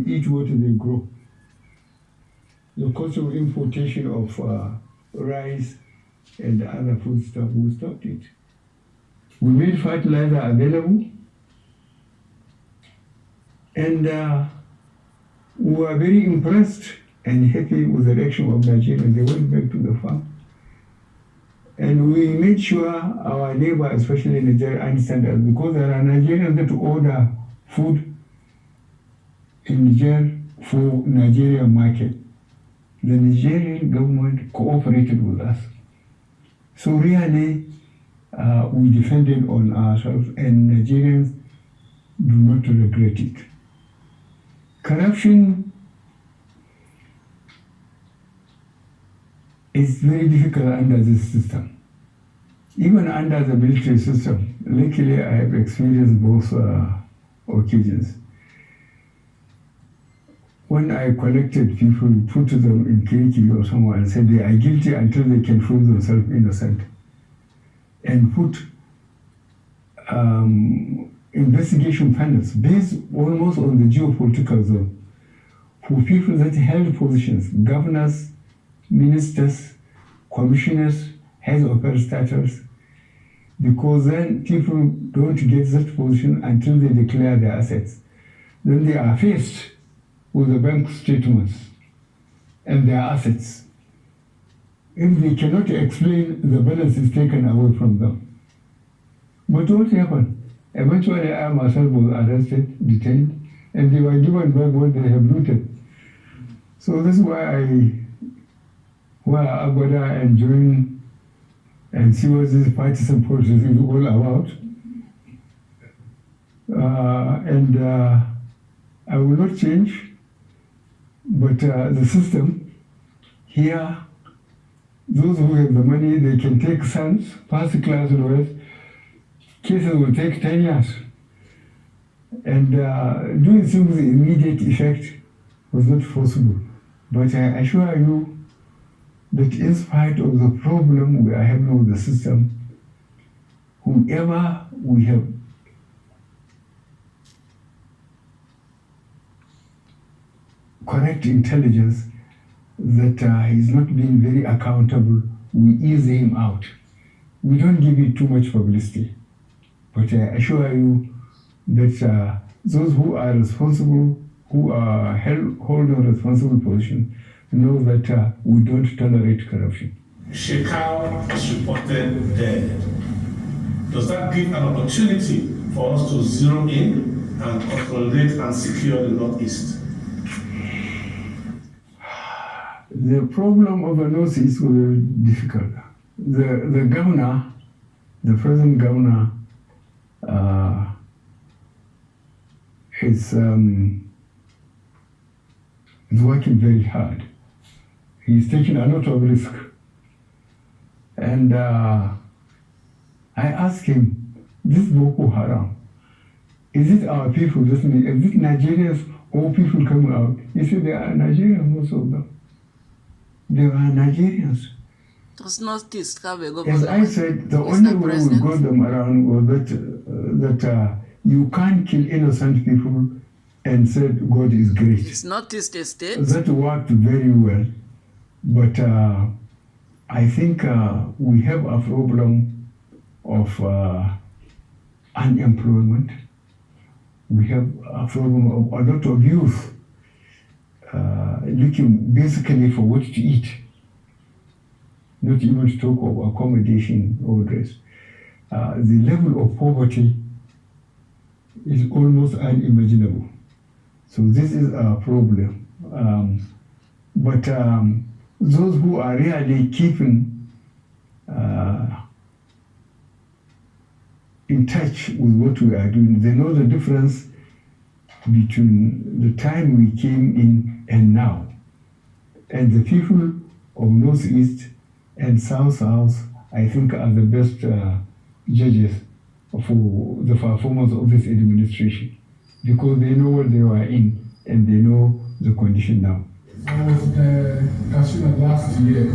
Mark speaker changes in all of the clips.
Speaker 1: eat what they grow. The cost of importation of rice and other food stuff, we stopped it. We made fertilizer available, and we were very impressed and happy with the reaction of Nigerians. They went back to the farm. And we made sure our neighbor, especially Nigeria, understand us, because there are Nigerians that order food in Niger for Nigerian market. The Nigerian government cooperated with us. So really, we defended on ourselves, and Nigerians do not regret it. Corruption is very difficult under this system. Even under the military system, luckily I have experienced both occasions. When I collected people, put them in Kiriki or somewhere and said they are guilty until they can prove themselves innocent, and put investigation panels based almost on the geopolitical zone for people that held positions, governors, ministers, commissioners, heads of parastatals, because then people don't get that position until they declare their assets. Then they are faced with the bank statements and their assets. If they cannot explain, the balance is taken away from them. But what happened? Eventually, I myself was arrested, detained, and they were given back what they have looted. So that's why Agbada and join and see what this partisan politics is all about. I will not change, but the system here, those who have the money, they can take sons, first class lawyers. Cases will take 10 years. And doing things with immediate effect was not possible. But I assure you that in spite of the problem we are having with the system, whoever we have correct intelligence that he's not being very accountable, we ease him out. We don't give it too much publicity. But I assure you that those who are responsible, who are holding responsible position, know that we don't tolerate corruption.
Speaker 2: Shekau is reported dead. Does that give an opportunity for us to zero in and consolidate and secure the Northeast?
Speaker 1: The problem of the Northeast was very difficult. The governor, the present governor, is working very hard. He's taking a lot of risk. And I asked him, this Boko Haram, is it our people listening? Is it Nigerians or people coming out? He said, they are Nigerians, most of them. They are Nigerians.
Speaker 3: Does not this have a
Speaker 1: As I said, the only way we got them around was that you can't kill innocent people and say God is great.
Speaker 3: It's not this the state.
Speaker 1: That worked very well. But I think we have a problem of unemployment. We have a problem of a lot of youth looking basically for what to eat, not even to talk of accommodation or dress. The level of poverty is almost unimaginable. So this is a problem. But those who are really keeping in touch with what we are doing, they know the difference between the time we came in and now. And the people of Northeast and South, I think, are the best judges for the performance of this administration, because they know what they were in and they know the condition now.
Speaker 4: I was Katsina last year,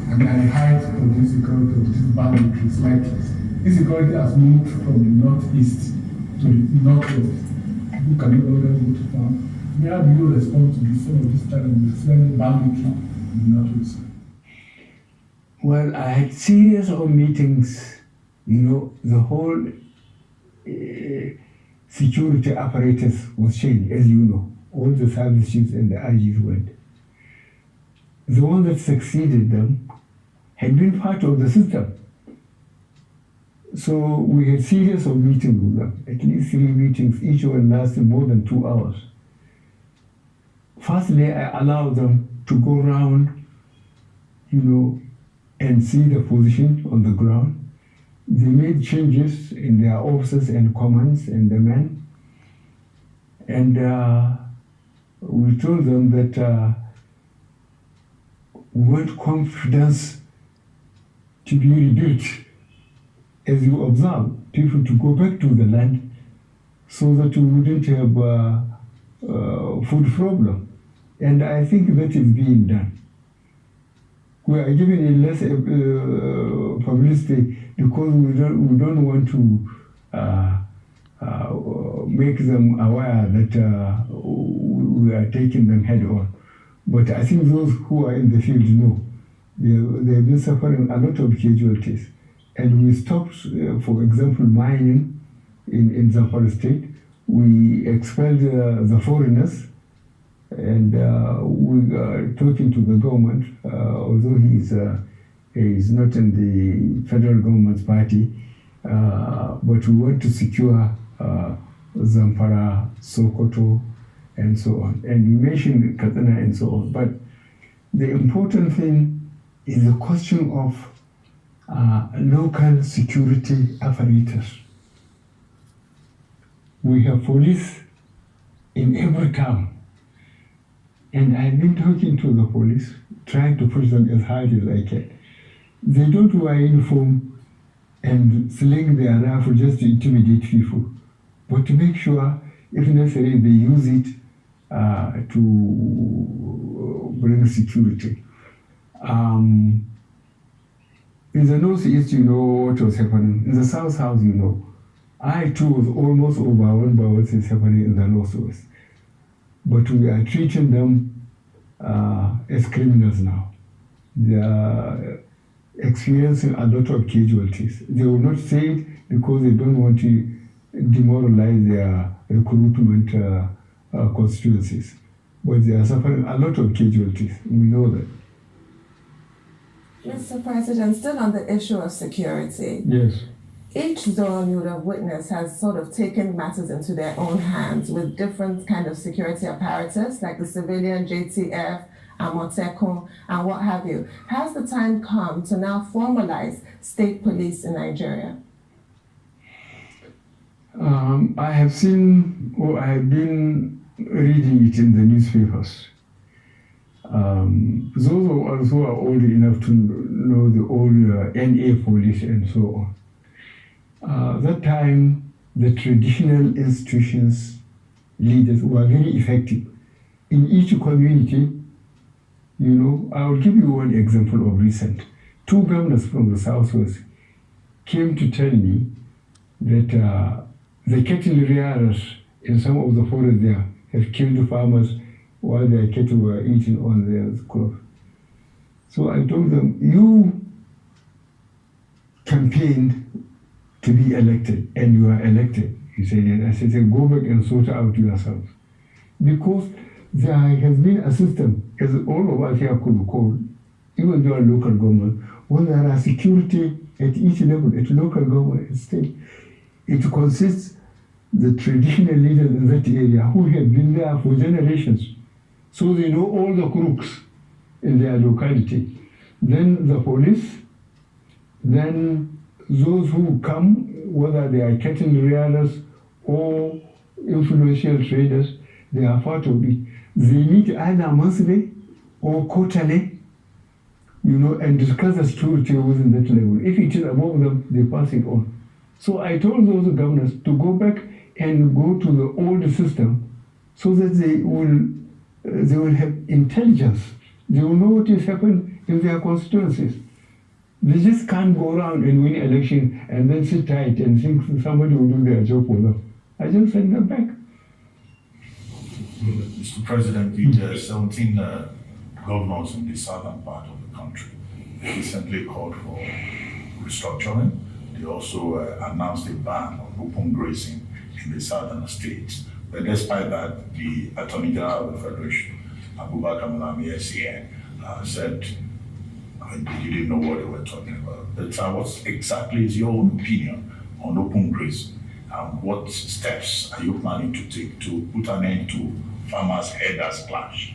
Speaker 4: and I heard of this insecurity, of this banditry. Like, insecurity has moved from the northeast to the northwest. People can no longer go to farm. How do you respond to some of these challenges, especially banditry in the Northeast?
Speaker 1: Well, I had series of meetings, the whole security apparatus was changed, as you know. All the service chiefs and the IGs went. The one that succeeded them had been part of the system. So we had series of meetings with them, at least 3 meetings, each one lasted more than 2 hours. Firstly, I allowed them to go around, and see the position on the ground. They made changes in their officers and commands and the men. And we told them that we want confidence to be rebuilt. As you observe, people to go back to the land so that we wouldn't have food problem. And I think that is being done. We are giving it less publicity because we don't want to make them aware that we are taking them head on. But I think those who are in the field know they have been suffering a lot of casualties. And we stopped, for example, mining in Zamfara State. We expelled the foreigners, and we are talking to the government, although he is not in the federal government's party, but we want to secure Zamfara, Sokoto, and so on. And you mentioned Katsina and so on. But the important thing is the question of local security apparatus. We have police in every town. And I've been talking to the police, trying to push them as hard as I can. They don't wear uniform and sling their rifle just to intimidate people, but to make sure, if necessary, they use it to bring security. In the Northeast, you know what was happening. In the South, you know. I too was almost overwhelmed by what is happening in the Northwest. But we are treating them as criminals now. They are experiencing a lot of casualties. They will not say it because they don't want to demoralize their recruitment constituencies. But they are suffering a lot of casualties. We know that.
Speaker 5: Mr. President, still on the issue of security.
Speaker 1: Yes.
Speaker 5: Each zone you would have witnessed has sort of taken matters into their own hands with different kind of security apparatus, like the civilian JTF, Amotekun, and what have you. Has the time come to now formalize state police in Nigeria?
Speaker 1: I have seen, or I have been reading it in the newspapers. Those of us who are old enough to know the old NA police and so on. That time, the traditional institutions leaders were very effective. In each community, you know, I will give you one example of recent. 2 governors from the Southwest came to tell me that the cattle rearers in some of the forests there have killed farmers while their cattle were eating on their crops. So I told them, you campaigned to be elected, and you are elected. He said, and I said, go back and sort out yourselves. Because there has been a system, as all of us here could call, even though local government, when there are security at each level, at local government, at state, it consists the traditional leaders in that area who have been there for generations. So they know all the crooks in their locality. Then the police, then those who come, whether they are cattle rearers or influential traders, they are part of it. They meet either monthly or quarterly, you know, and discuss the security within that level. If it is above them, they pass it on. So I told those governors to go back and go to the old system so that they will have intelligence. They will know what is happening in their constituencies. They just can't go around and win election and then sit tight and think somebody will do their job for them. I just send them back.
Speaker 6: Mr. President, the 17 governors in the southern part of the country recently called for restructuring. They also announced a ban on open grazing in the southern states. But despite that, the Attorney General of the Federation, Abubakar Malami SAN, said he didn't know what they were talking about. But what exactly is your own opinion on open grazing? What steps are you planning to take to put an end to farmers' headers clash?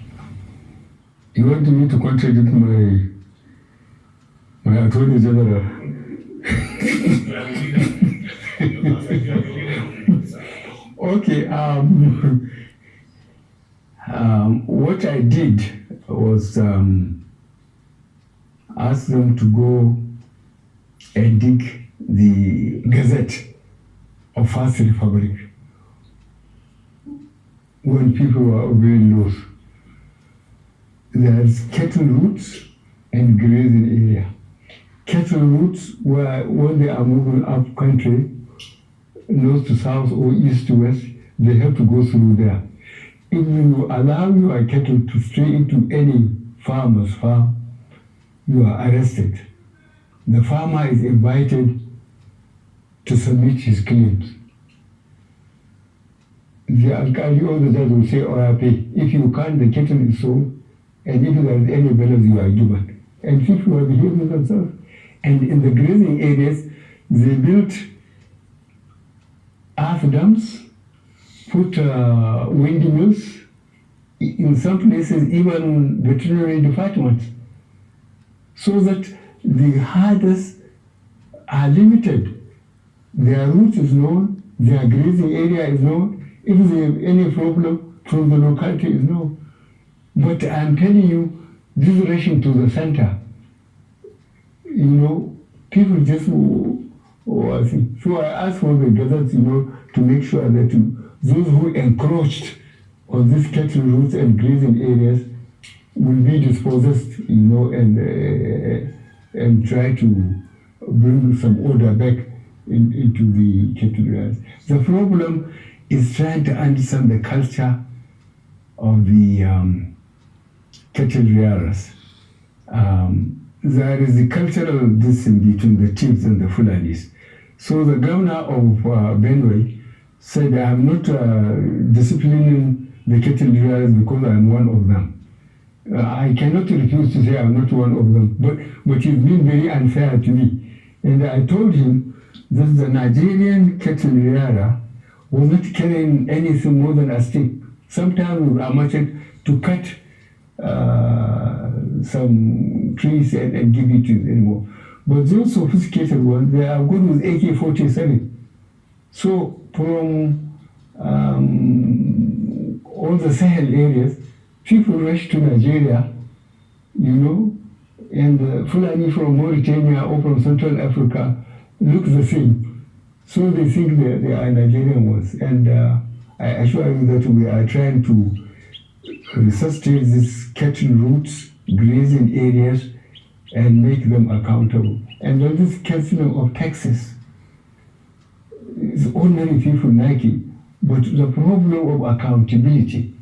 Speaker 1: You want me to contradict my Attorney General? Okay. What I did was ask them to go and dig the Gazette of First Republic when people were very loose. There's cattle routes and grazing area. Cattle routes where when they are moving up country, north to south or east to west, they have to go through there. If you allow your cattle to stray into any farmer's farm, you are arrested. The farmer is invited to submit his claims. The alkali or the judge will say, "Oh, I pay." If you can't, the cattle is sold, and if there is any balance, you are given. And people are behaving themselves. And in the grazing areas, they built earth dams, put windmills, in some places even veterinary departments, so that the herders are limited. Their route is known, their grazing area is known. If they have any problem from the locality is known. But I'm telling you, this rushing to the center, people just I think. So I asked for the gazettes, to make sure that those who encroached on these cattle routes and grazing areas will be dispossessed, and try to bring some order back into the cattle areas. The problem is trying to understand the culture of the cattle rearers. There is a cultural distance between the chiefs and the Fulanis. So the governor of Benue said, "I'm not disciplining the cattle rearers because I'm one of them." I cannot refuse to say I'm not one of them, but he's been very unfair to me. And I told him that the Nigerian cattle rearer was not carrying anything more than a stick. Sometimes with a machete to cut some trees and give it to the animal. But those sophisticated ones, they are good with AK-47. So from all the Sahel areas, people rush to Nigeria, and Fulani from Mauritania or from Central Africa look the same. So they think they are Nigerian ones. And I assure you that we are trying to resuscitate these cattle routes, grazing areas, and make them accountable. And all this cancelling of taxes, ordinary people like it, but the problem of accountability,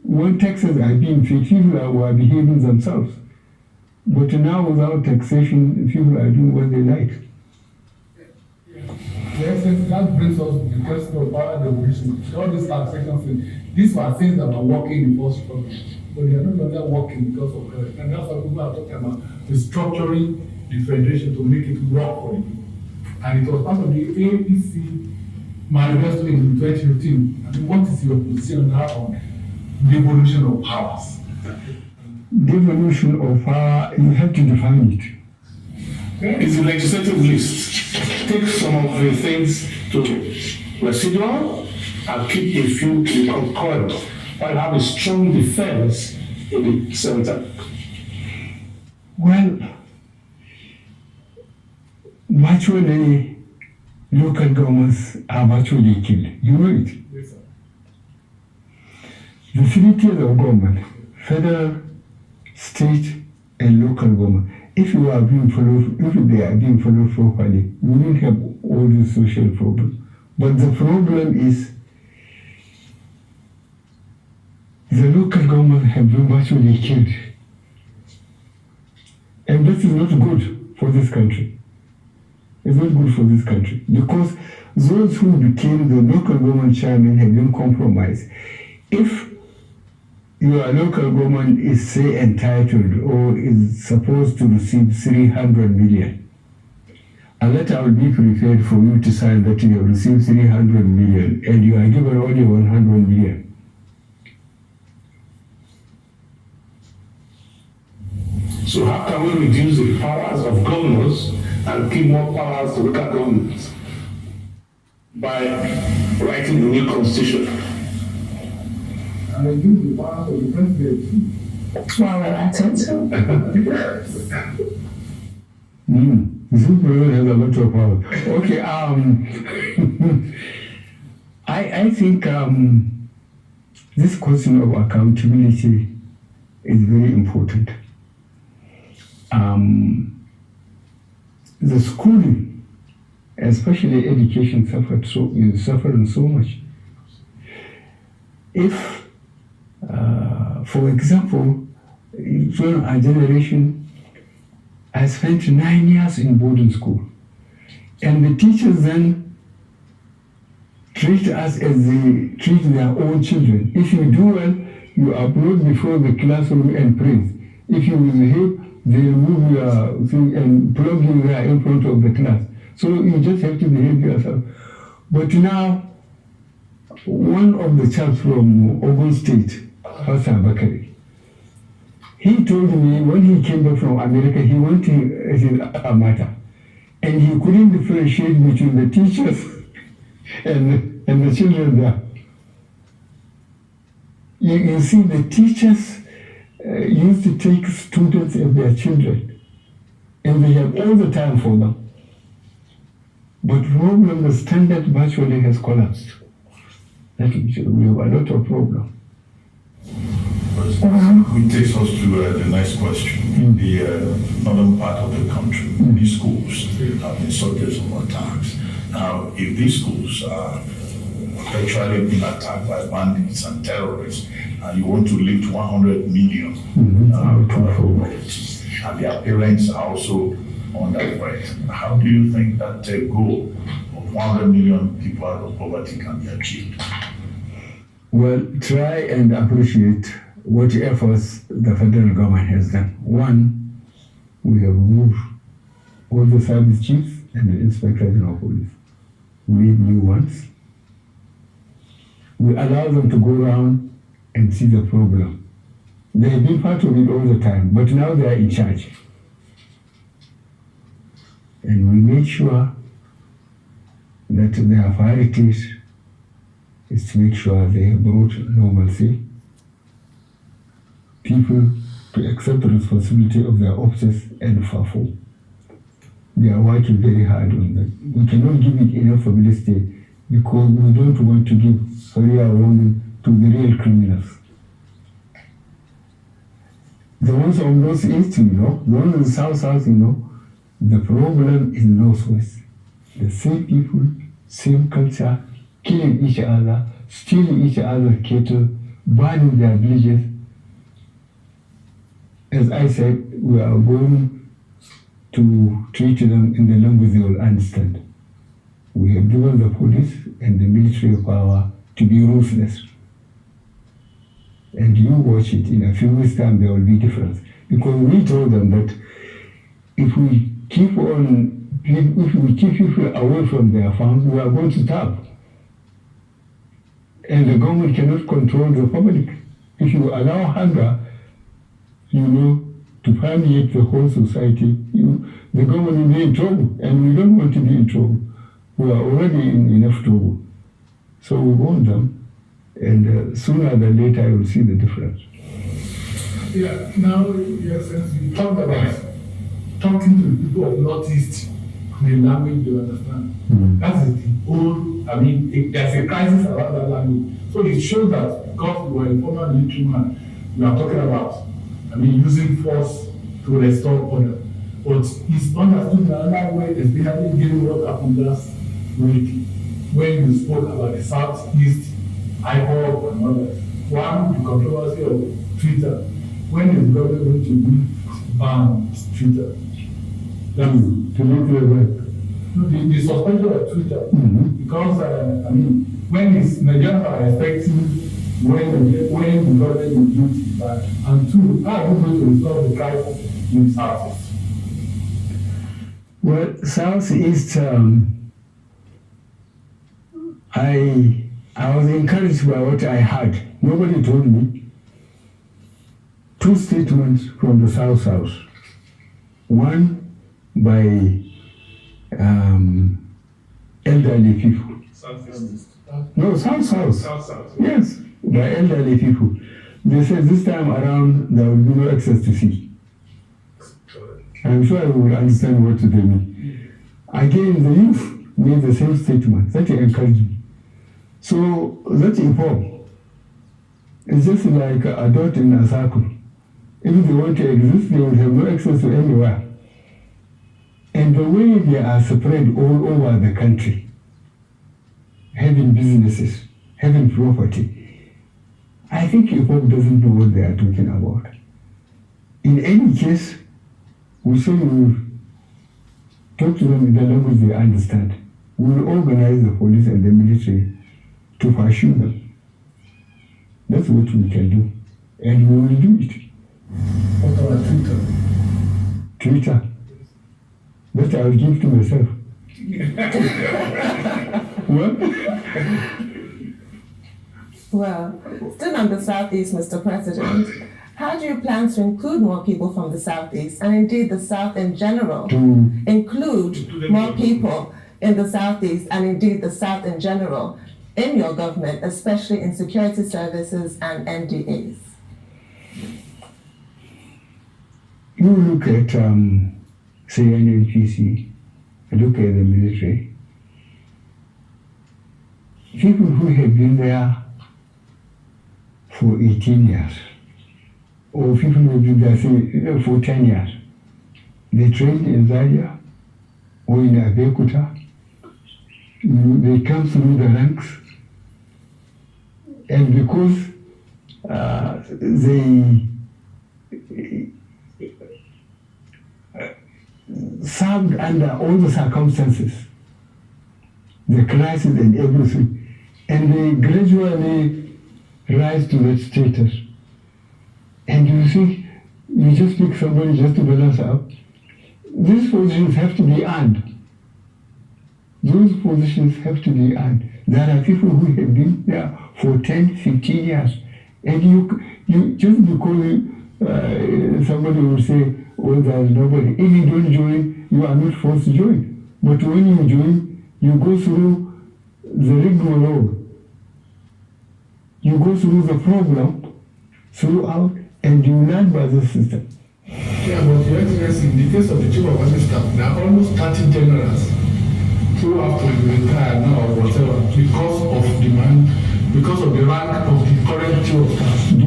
Speaker 1: when taxes are being paid, people are behaving themselves. But now without taxation, people are doing what they like.
Speaker 4: Yes, that brings us to the question of power devolution. All these taxation things, these were things that were working in first place, but they are no longer working because of that. And that's why people are talking about restructuring the federation to make it work for them. And it was part of the APC manifesto in 2015. I mean, what is your position now on devolution of powers?
Speaker 1: Devolution of power, you have to define it.
Speaker 2: It's a legislative list. Take some of the things to residual and keep a few to concurrent, while have a strong defense in the center.
Speaker 1: Well, virtually local governments are virtually killed. You know it.
Speaker 4: Yes, sir.
Speaker 1: The 3 tiers of government, federal, state, and local government, if they are being followed properly, we won't have all these social problems. But the problem is the local government have been virtually killed. And this is not good for this country. It's not good for this country because those who became the local government chairman have been compromised. If your local government is, say, entitled or is supposed to receive 300 million, a letter will be prepared for you to sign that you have received 300 million and you are given only 100 million.
Speaker 2: So how can we reduce the powers of governors and give more powers to local governments? By writing a new constitution.
Speaker 4: And reduce the powers of the president.
Speaker 5: While we're at it.
Speaker 1: Zubrun has a lot of power. Okay, I think this question of accountability is very important. The schooling, especially education, is suffering so much. If, for example, during our generation, I spent 9 years in boarding school, and the teachers then treat us as they treat their own children. If you do well, you applaud before the classroom and praise. If you misbehave, they remove your thing and plug you there in front of the class. So you just have to behave yourself. But now, one of the chaps from Ogun State, Hassan Bakari, he told me when he came back from America, he went to his Amata, and he couldn't differentiate between the teachers and the children there. You see, the teachers used to take students as their children, and they have all the time for them. But problem, the standard virtually has collapsed. That we have a lot of problem.
Speaker 6: Which takes us to the next question. The northern part of the country, these schools have been subject of attacks. Now, if these schools are actually being attacked by bandits and terrorists, and you want to lift 100 million, and their parents are also under threat, how do you think that goal of 100 million people out of poverty can be achieved?
Speaker 1: Well, try and appreciate what efforts the federal government has done. One, we have moved all the service chiefs and the inspectors in our police. We need new ones. We allow them to go around and see the problem. They have been part of it all the time, but now they are in charge. And we make sure that their priorities is to make sure they have brought normalcy, people to accept the responsibility of their offices and fulfill. They are working very hard on that. We cannot give it enough publicity because we don't want to give Sharia warning to the real criminals. The ones on Northeast, the ones in South, the problem is Northwest. The same people, same culture, killing each other, stealing each other's cattle, burning their villages. As I said, we are going to treat them in the language they will understand. We have given the police and the military power to be ruthless. And you watch it, in a few weeks' time there will be difference. Because we told them that if we keep people away from their farms, we are going to starve. And the government cannot control the public. If you allow hunger, to permeate the whole society, the government will be in trouble, and we don't want to be in trouble. We are already in enough trouble. So we want them, and sooner than later you will see the difference.
Speaker 4: Yeah, now, yes, since you talked about talking to the people of Northeast in a language they understand. That is the whole, there's a crisis around that language. So it shows that because we were a former military man, we are talking about using force to restore order. But it's understood in another way, especially given what happened last week when you spoke about the Southeast IHOP and others. One, controversy of Twitter. When is government going to ban Twitter? That's
Speaker 1: To make the work.
Speaker 4: the suspension of Twitter.
Speaker 1: Mhm.
Speaker 4: Because, when is Nigerians are expecting when the government will do it back? And two, how are we going to resolve the crisis in Southeast?
Speaker 1: Well, Southeast, I was encouraged by what I heard. Nobody told me. Two statements from the South. One by elderly people.
Speaker 2: Southeast.
Speaker 1: No, South.
Speaker 2: South.
Speaker 1: Yes, by elderly people. They said this time around there will be no access to sea. I'm sure I will understand what they mean. Again, the youth made the same statement. That encouraged me. So that informed. It's just like a dot in a circle. If they want to exist, they will have no access to anywhere. And the way they are spread all over the country, having businesses, having property, I think IPOB doesn't know what they are talking about. In any case, we say we talk to them in the language they understand. We will organize the police and the military to pursue them. That's what we can do. And we will do it.
Speaker 4: What about Twitter?
Speaker 1: Twitter. That I will give to myself. What?
Speaker 5: Well, still on the Southeast, Mr. President, how do you plan to include more people from the Southeast, and indeed the South in general, include more people in the Southeast, and indeed the South in general, in your government, especially in security services and NDAs?
Speaker 1: You look at, say, NNPC, look at the military. People who have been there for 18 years, or people who have been there, say, for 10 years, they trained in Zaria or in Abeokuta. They come through the ranks, and because they served under all the circumstances, the crisis and everything, and they gradually rise to that status. And you think you just pick somebody just to balance out. These positions have to be earned. Those positions have to be earned. There are people who have been there for 10, 15 years. And you just because somebody will say, oh, there's nobody. If you don't join, you are not forced to join. But when you join, you go through the rigmarole. You go through the program throughout, and you learn by the system.
Speaker 4: Yeah, but Your Excellency, in the case of the Chief of Army Staff, there are almost 30 generals who have to retire now or whatever because of demand, because of the rank of the current Chief of Staff.
Speaker 1: Do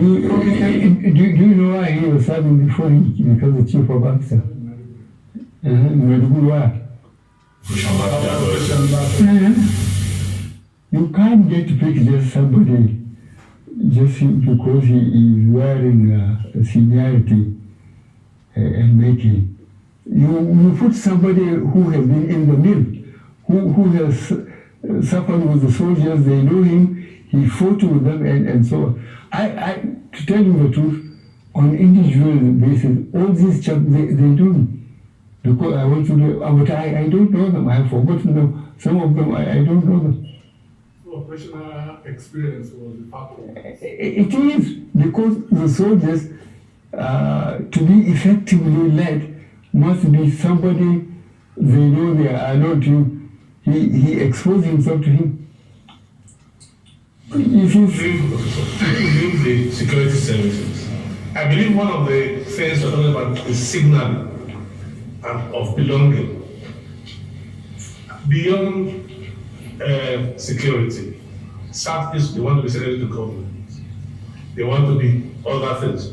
Speaker 1: you know why he was serving before he became the Chief of Army Staff? You can't get to pick just somebody just because he is wearing seniority and making. You put somebody who has been in the mill, who has suffered with the soldiers, they know him, he fought with them and so on. To tell you the truth, on individual basis, all these chaps, they do me. Because I want to do, but I don't know them, I have forgotten them. Some of them, I don't know them.
Speaker 4: So operational experience was a factor.
Speaker 1: It is, because the soldiers, to be effectively led, must be somebody they know they are not him. He exposed himself to him. If you
Speaker 2: Leave the security services. I believe one of the things we're talking about is signaling and of belonging. Beyond security, Southeast, they want to be secretary to government. They want to be other things.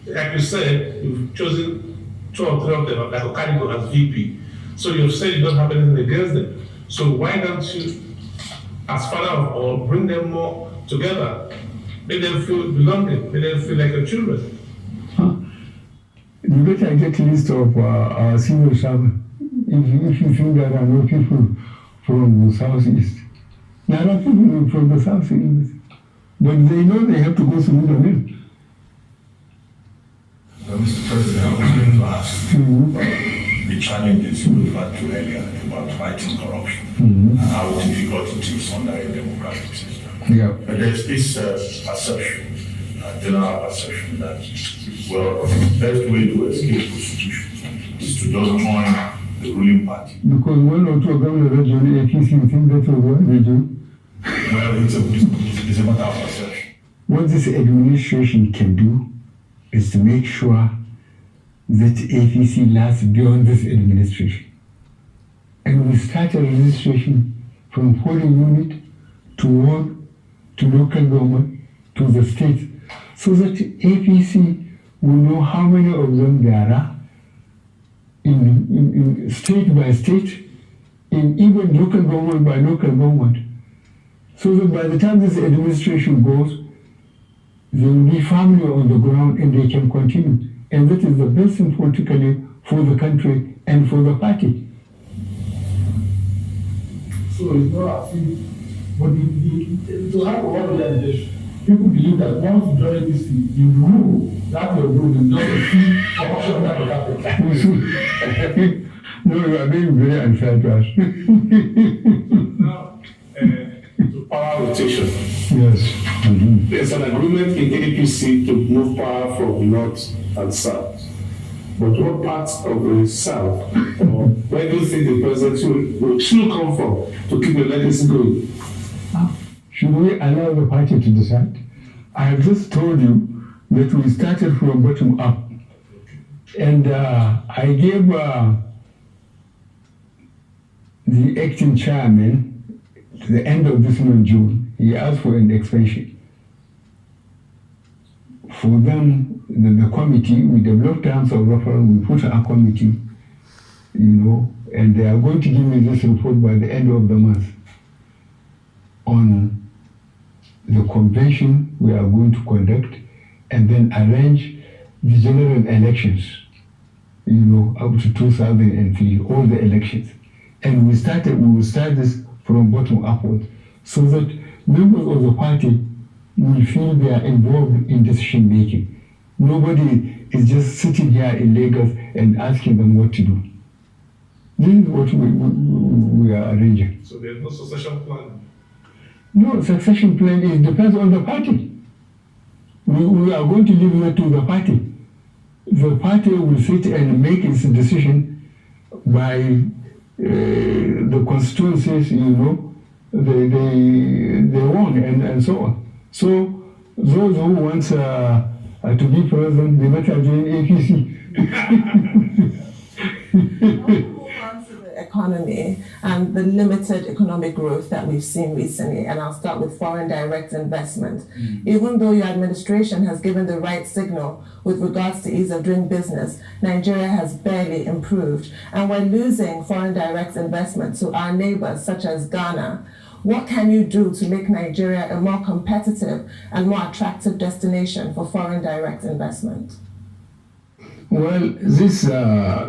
Speaker 2: Like you said, you've chosen 2 or 3 of them, like Okadigo as VP. So you've said you don't have anything against them. So why don't you, as father of all, bring them more together Make them feel belonging. Make them feel like your children.
Speaker 1: You better get a list of our civil servants. If you think there are no people from the southeast, there are people from the southeast, but they know they have to go through the mill.
Speaker 6: Mr. President, I was going to ask the challenges you referred to earlier about fighting corruption and how difficult it is under a democratic system.
Speaker 1: Yeah.
Speaker 6: But there's this perception, general perception that, well, the best way to escape prostitution is to just join the ruling party.
Speaker 1: Because one or two governors join APC, you think that's what they do?
Speaker 6: Well, it's a matter of perception.
Speaker 1: What this administration can do is to make sure that APC lasts beyond this administration. And we start a registration from polling unit to ward, to local government, to the state, so that APC will know how many of them there are in state by state, in even local government by local government, so that by the time this administration goes, there will be family on the ground and they can continue. And that is the best thing politically for the country and for the party.
Speaker 4: So it's not as if, but to have a lot of realization, people believe that once you join this, you rule, that your rule is just a fee for option that will happen.
Speaker 1: No, you are being very unfair to us.
Speaker 2: Now, to power rotation.
Speaker 1: Yes.
Speaker 2: There's an agreement in APC to move power from north and south. But what parts of the south, or where do you think the president will still come from to keep the legacy going?
Speaker 1: Should we allow the party to decide? I have just told you that we started from bottom up. And I gave the acting chairman to the end of this month, June. He asked for an expansion. For them, the committee, we developed terms of reference, we put a committee, and they are going to give me this report by the end of the month on the convention we are going to conduct and then arrange the general elections, up to 2003, all the elections. And we will start this from bottom upward so that members of the party will feel they are involved in decision making. Nobody is just sitting here in Lagos and asking them what to do. This is what we are arranging.
Speaker 2: So there's no succession plan?
Speaker 1: No, succession plan depends on the party. We are going to leave that to the party. The party will sit and make its decision by the constituencies, they won and so on. So those who want to be president, they better join APC.
Speaker 5: Economy and the limited economic growth that we've seen recently, and I'll start with foreign direct investment. Even though your administration has given the right signal with regards to ease of doing business, Nigeria has barely improved, and we're losing foreign direct investment to our neighbors such as Ghana. What can you do to make Nigeria a more competitive and more attractive destination for foreign direct investment?
Speaker 1: Well, this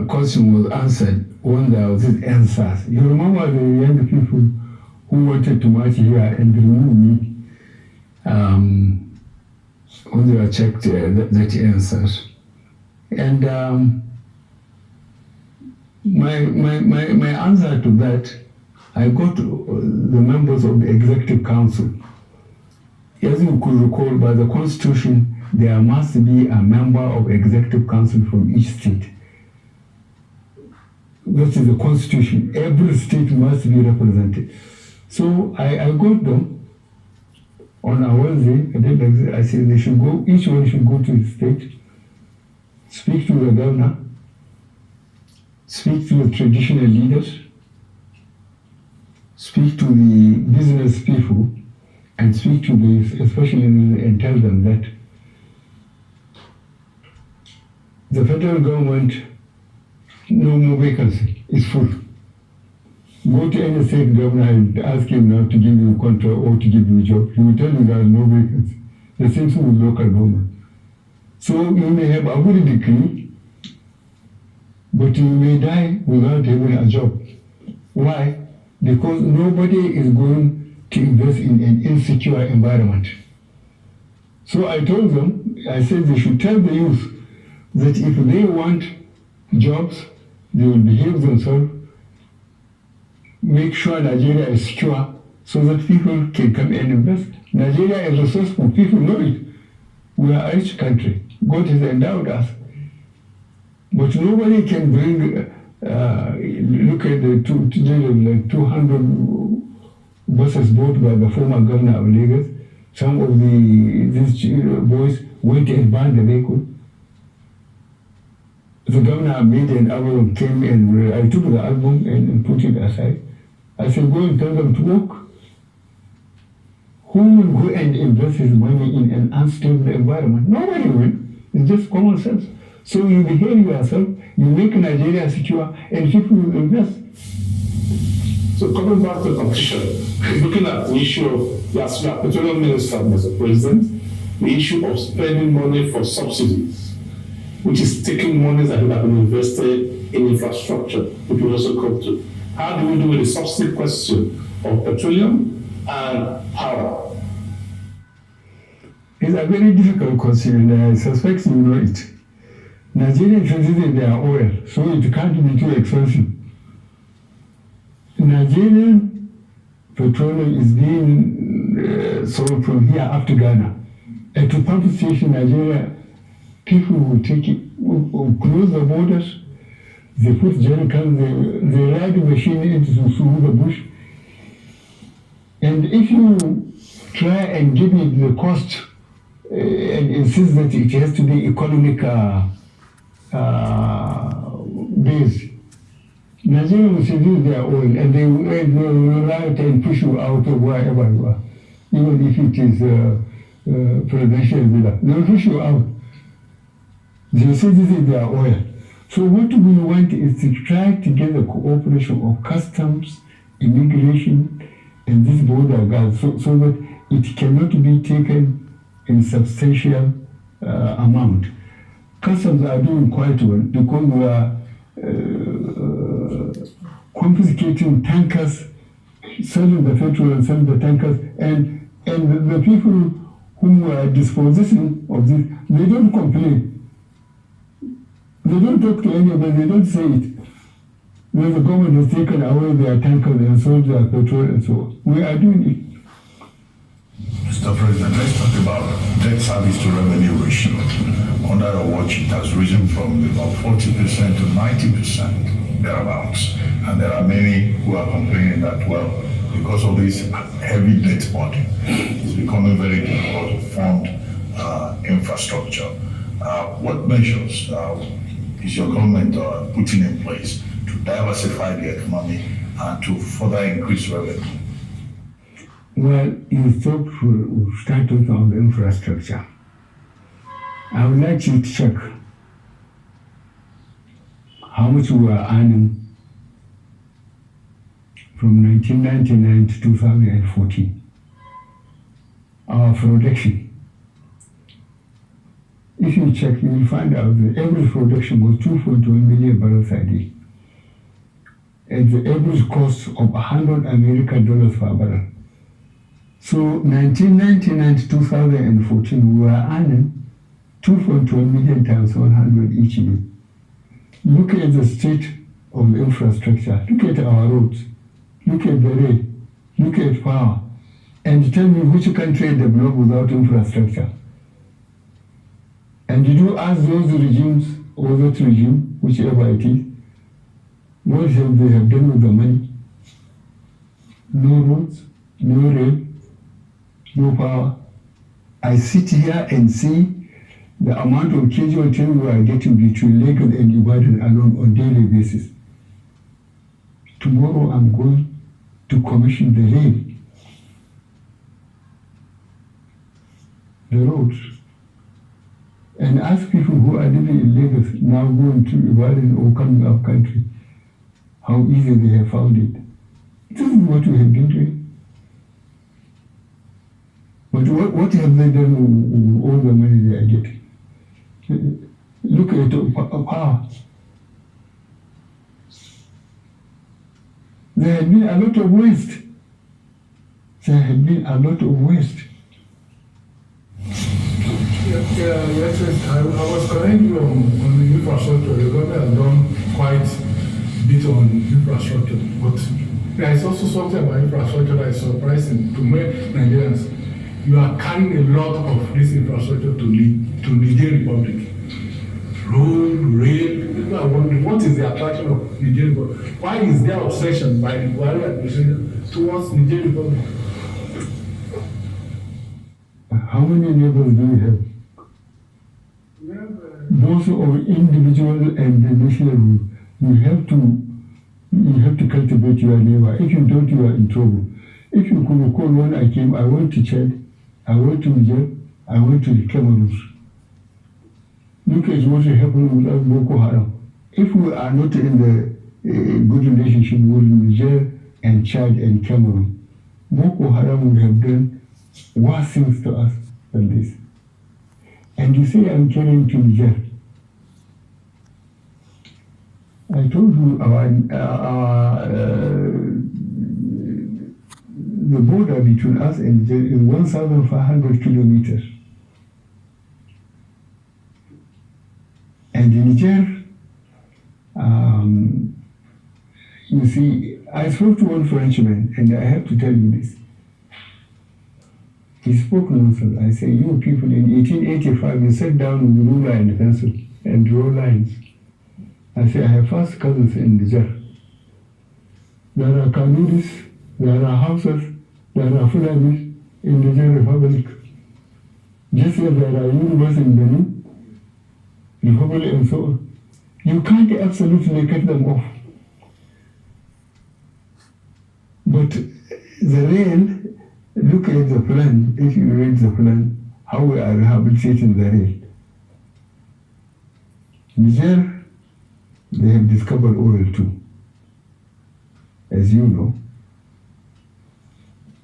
Speaker 1: question was answered when there was this answer. You remember the young people who wanted to march here and remove me when they were checked that answers. And my answer to that, I got the members of the Executive Council. As you could recall, by the Constitution, there must be a member of Executive Council from each state. That is the Constitution. Every state must be represented. So I got them on a Wednesday. I said they should go, each one should go to his state, speak to the governor, speak to the traditional leaders, speak to the business people, and speak to the, especially, and tell them that the federal government, no more vacancy, is full. Go to any state governor and ask him now to give you a contract or to give you a job. He will tell you there is no vacancy. The same thing with local government. So you may have a good degree, but you may die without having a job. Why? Because nobody is going to invest in an insecure environment. So I told them, I said they should tell the youth that if they want jobs, they will behave themselves, make sure Nigeria is secure so that people can come and invest. Nigeria is resourceful, people know it. We are a rich country. God has endowed us. But nobody can bring, look at the 200 buses bought by the former governor of Lagos. Some of these boys went and banned the vehicle. The governor made an album, came and I took the album and put it aside. I said, go and tell them to work. Who will go and invest his money in an unstable environment? Nobody will. It's just common sense. So you behave yourself, you make Nigeria secure, and people will invest.
Speaker 2: So coming back to competition, looking at the issue of, as you are petroleum minister, Mr. President, the issue of spending money for subsidies, which is taking money that would have been invested in infrastructure, which will also come to. How do we do with the subsidy question of petroleum and power?
Speaker 1: It's a very difficult question, and I suspect you know it. Nigeria introduced their oil, so it can't be too expensive. Nigerian petroleum is being sold from here up to Ghana. At the pump station, Nigeria, people will take it, will close the borders, they put jerrycans, they ride the machine into through the bush. And if you try and give it the cost and insist that it has to be economic base, Nigeria will seduce their oil and they will ride and push you out of wherever you are, even if it is presidential villa. They will push you out. They say this is their oil. So what we want is to try to get the cooperation of customs, immigration, and this border guards so that it cannot be taken in substantial amount. Customs are doing quite well because we are confiscating tankers, selling the petrol and selling the tankers, and the people whom we are dispossessing of this, they don't complain. They don't talk to anybody, they don't say it. When the government has taken away their tankers and sold their petrol and so on. We are doing it.
Speaker 6: Mr. President, let's talk about debt service to revenue ratio. Under your watch, it has risen from about 40% to 90%, thereabouts. And there are many who are complaining that, well, because of this heavy debt burden, it's becoming very difficult to fund infrastructure. What measures is your government putting in place to diversify the economy and to further increase revenue?
Speaker 1: Well, you start talking on the infrastructure. I would like you to check how much we are earning from 1999 to 2014. Our production. If you check, you will find out that average production was 2.1 million barrels a day. At the average cost of $100 American per barrel. So 1999 to 2014, we were earning 2.1 million times 100 each year. Look at the state of the infrastructure. Look at our roads. Look at the rail. Look at power. And tell me which country developed without infrastructure. And did you ask those regimes or that regime, whichever it is, what have they have done with the money? No roads, no rail, no power. I sit here and see the amount of casualties we are getting between Lagos and Ibadan alone on daily basis. Tomorrow I'm going to commission the rail, the roads, and ask people who are living in Lagos now going to Ibadan or coming up country how easy they have found it. This is what we have been doing. But what have they done with all the money they are getting? Look at power. There had been a lot of waste. There had been a lot of waste.
Speaker 4: Yes, I was correcting you on the infrastructure. The government has done quite a bit on infrastructure, but there is also something about infrastructure that is surprising to many Nigerians. You are carrying a lot of this infrastructure to Niger Republic. Road, rail, people are wondering what is the attraction of Niger Republic? Why is there obsession by the Buhari administration towards Niger Republic?
Speaker 1: How many neighbors do you have? Both of individual and the national. You have to cultivate your neighbor. If you don't, you are in trouble. If you could recall when I came, I went to Chad, I went to Niger, I went to the Cameroon. Look at what happened with us, Boko Haram. If we are not in the good relationship with Niger and Chad and Cameroon, Boko Haram would have done worse things to us than this. And you say I'm carrying to Niger. I told you the border between us and Niger is 1,500 kilometers. And in Niger, you see, I spoke to one Frenchman, and I have to tell you this. He spoke nonsense. I say, you people in 1885, you sat down with ruler and pencil and draw lines. I say, I have first cousins in Niger. There are Kanuris, there are Hausas, there are Fulanis in the Niger Republic. Just as there are Yorubas in Benin, Republic and so on. You can't absolutely cut them off. But the rail, look at the plan, if you read the plan, how we are rehabilitating the rail. Niger, they have discovered oil too, as you know.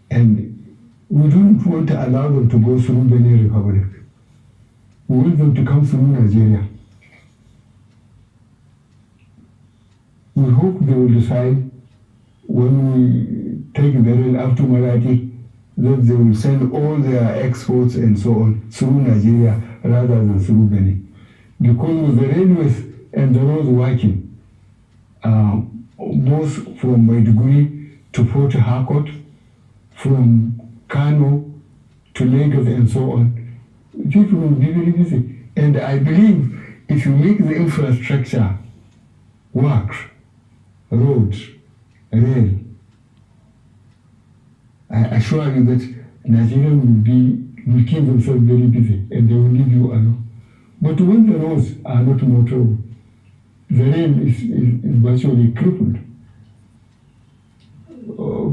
Speaker 1: And we don't want to allow them to go through Benin Republic. We want them to come through Nigeria. We hope they will decide when we take the rail up to Maradi that they will send all their exports and so on through Nigeria rather than through Benin. Because with the railways and the roads working, both from Maiduguri to Port Harcourt, from Kano to Lagos and so on, people will be very busy. And I believe if you make the infrastructure work, roads, rail, I assure you that Nigeria will keep themselves very busy and they will leave you alone. But when the roads are not motorable, the rail is virtually crippled.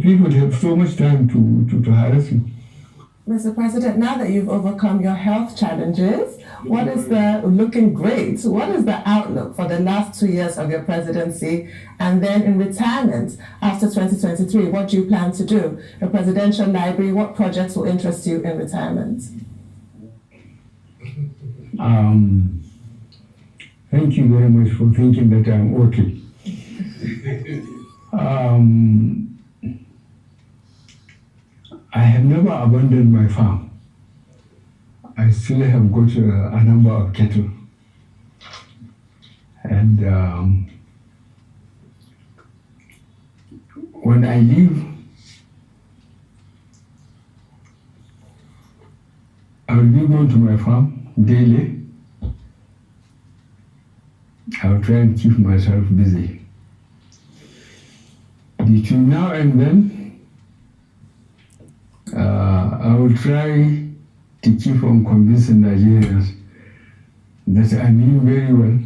Speaker 1: People have so much time to harass you.
Speaker 5: Mr. President, now that you've overcome your health challenges, what is looking great? What is the outlook for the last 2 years of your presidency? And then in retirement, after 2023, what do you plan to do? The Presidential Library, what projects will interest you in retirement?
Speaker 1: Thank you very much for thinking that I'm okay. I have never abandoned my farm. I still have got a number of cattle. And when I leave, I will be going to my farm daily. I will try and keep myself busy. Between now and then, I will try to keep on convincing Nigerians that I'm doing very well.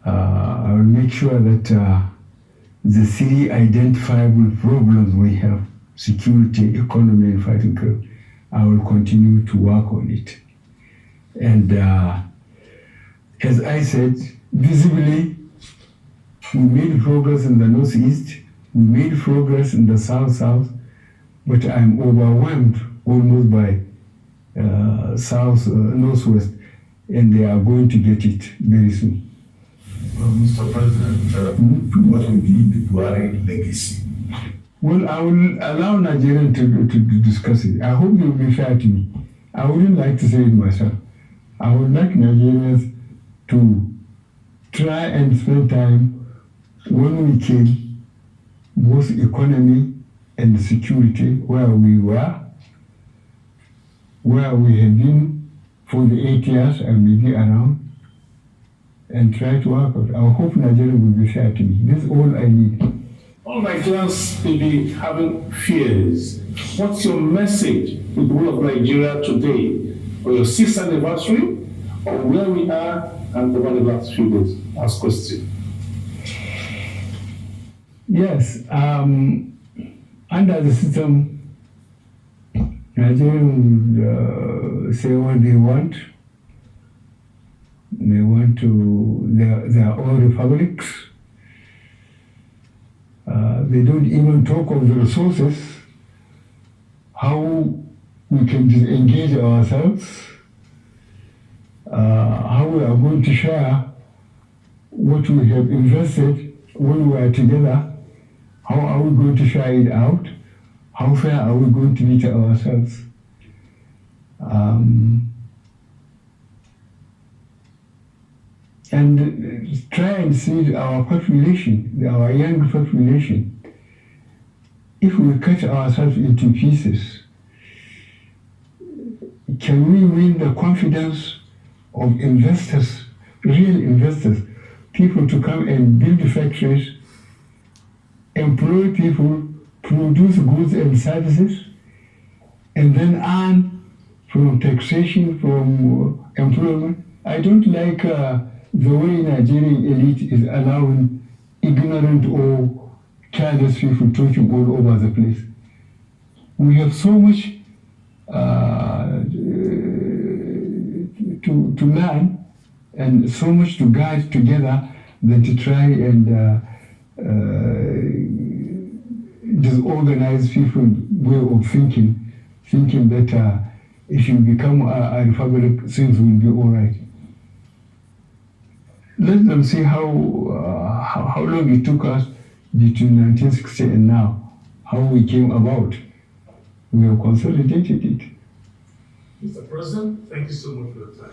Speaker 1: I will make sure that the three identifiable problems we have, security, economy, and fighting crime, I will continue to work on it. And as I said, visibly, we made progress in the Northeast, we made progress in the South-South, but I'm overwhelmed almost by northwest, and they are going to get it very soon.
Speaker 6: Well, Mr. President, what will be the Buhari legacy?
Speaker 1: Well, I will allow Nigerians to discuss it. I hope they will be fair to me. I wouldn't like to say it myself. I would like Nigerians to try and spend time when we came, both economy and security, where we were, where we have been for the 8 years and maybe around, and try to work out. I hope Nigeria will be fair to me. This is all I need.
Speaker 2: All Nigerians may be having fears. What's your message to the whole of Nigeria today for your 6th anniversary, on where we are and over the last few days? Last question.
Speaker 1: Yes, under the system, Nigerians say what they want. They want to their own republics. They don't even talk of the resources, how we can disengage ourselves, how we are going to share what we have invested when we are together, how are we going to share it out, how fair are we going to be to ourselves. And try and see our population, our young population. If we cut ourselves into pieces, can we win the confidence of investors, real investors, people to come and build factories, employ people, produce goods and services, and then earn from taxation, from employment? I don't like the way Nigerian elite is allowing ignorant or careless people talking all over the place. We have so much to learn and so much to guide together than to try and disorganize people's way of thinking that if you become a republic, things will be all right. Let them see how long it took us between 1960 and now, how we came about. We have consolidated it.
Speaker 2: Mr. President, thank you so much for your time.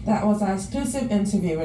Speaker 5: That was our exclusive interview with